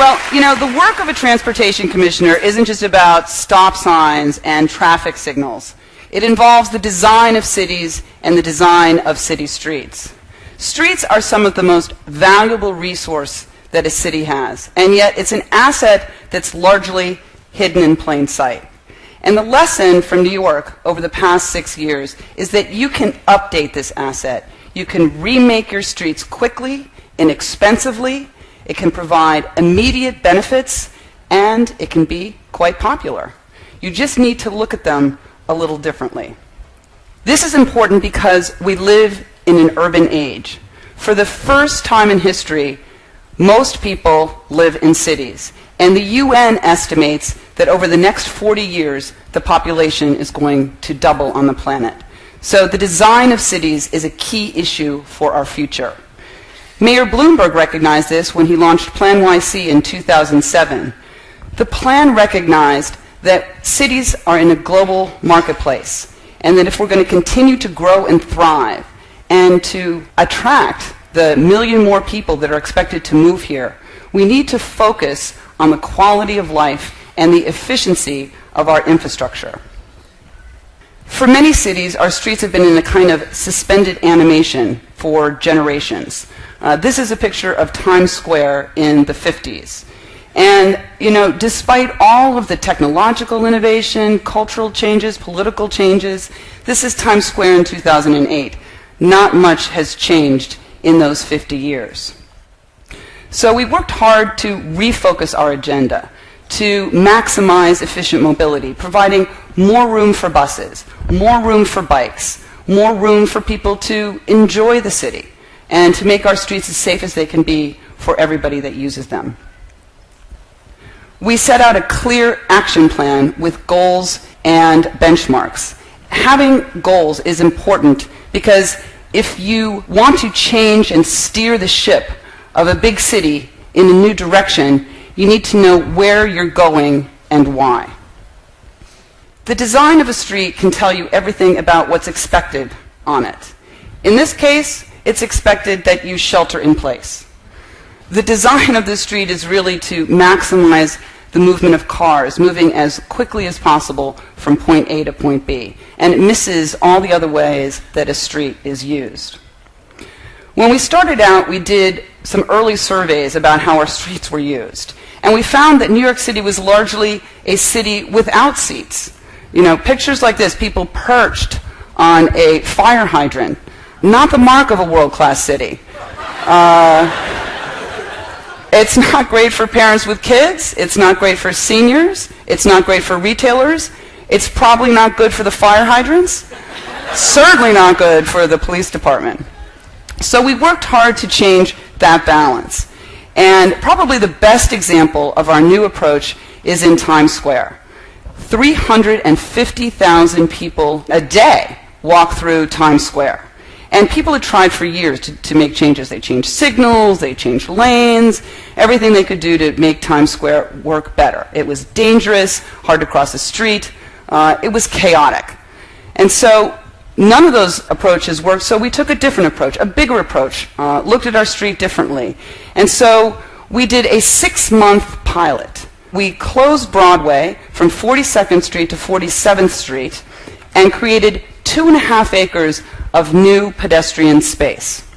Well, you know, the work of a transportation commissioner isn't just about stop signs and traffic signals. It involves the design of cities and the design of city streets. Streets are some of the most valuable resource that a city has, and yet it's an asset that's largely hidden in plain sight. And the lesson from New York over the past 6 years is that you can update this asset. You can remake your streets quickly, inexpensively. It can provide immediate benefits, and it can be quite popular. You just need to look at them a little differently. This is important because we live in an urban age. For the first time in history, most people live in cities. And the UN estimates that over the next 40 years, the population is going to double on the planet. So the design of cities is a key issue for our future. Mayor Bloomberg recognized this when he launched Plan YC in 2007. The plan recognized that cities are in a global marketplace, and that if we're going to continue to grow and thrive and to attract the million more people that are expected to move here, we need to focus on the quality of life and the efficiency of our infrastructure. For many cities, our streets have been in a kind of suspended animation for generations. This is a picture of Times Square in the 50s. And, you know, despite all of the technological innovation, cultural changes, political changes, this is Times Square in 2008. Not much has changed in those 50 years. So we worked hard to refocus our agenda, to maximize efficient mobility, providing more room for buses, more room for bikes, more room for people to enjoy the city, and to make our streets as safe as they can be for everybody that uses them. We set out a clear action plan with goals and benchmarks. Having goals is important because if you want to change and steer the ship of a big city in a new direction, you need to know where you're going and why. The design of a street can tell you everything about what's expected on it. In this case, it's expected that you shelter in place. The design of the street is really to maximize the movement of cars, moving as quickly as possible from point A to point B, and it misses all the other ways that a street is used. When we started out, we did some early surveys about how our streets were used, and we found that New York City was largely a city without seats. You know, pictures like this, people perched on a fire hydrant, not the mark of a world-class city. It's not great for parents with kids. It's not great for seniors. It's not great for retailers. It's probably not good for the fire hydrants. Certainly not good for the police department. So we worked hard to change that balance. And probably the best example of our new approach is in Times Square. 350,000 people a day walk through Times Square. And people had tried for years to make changes. They changed signals, they changed lanes, everything they could do to make Times Square work better. It was dangerous, hard to cross the street. It was chaotic. And so none of those approaches worked, so we took a different approach, a bigger approach, looked at our street differently. And so we did a 6-month pilot. We closed Broadway from 42nd Street to 47th Street and created 2.5 acres of new pedestrian space.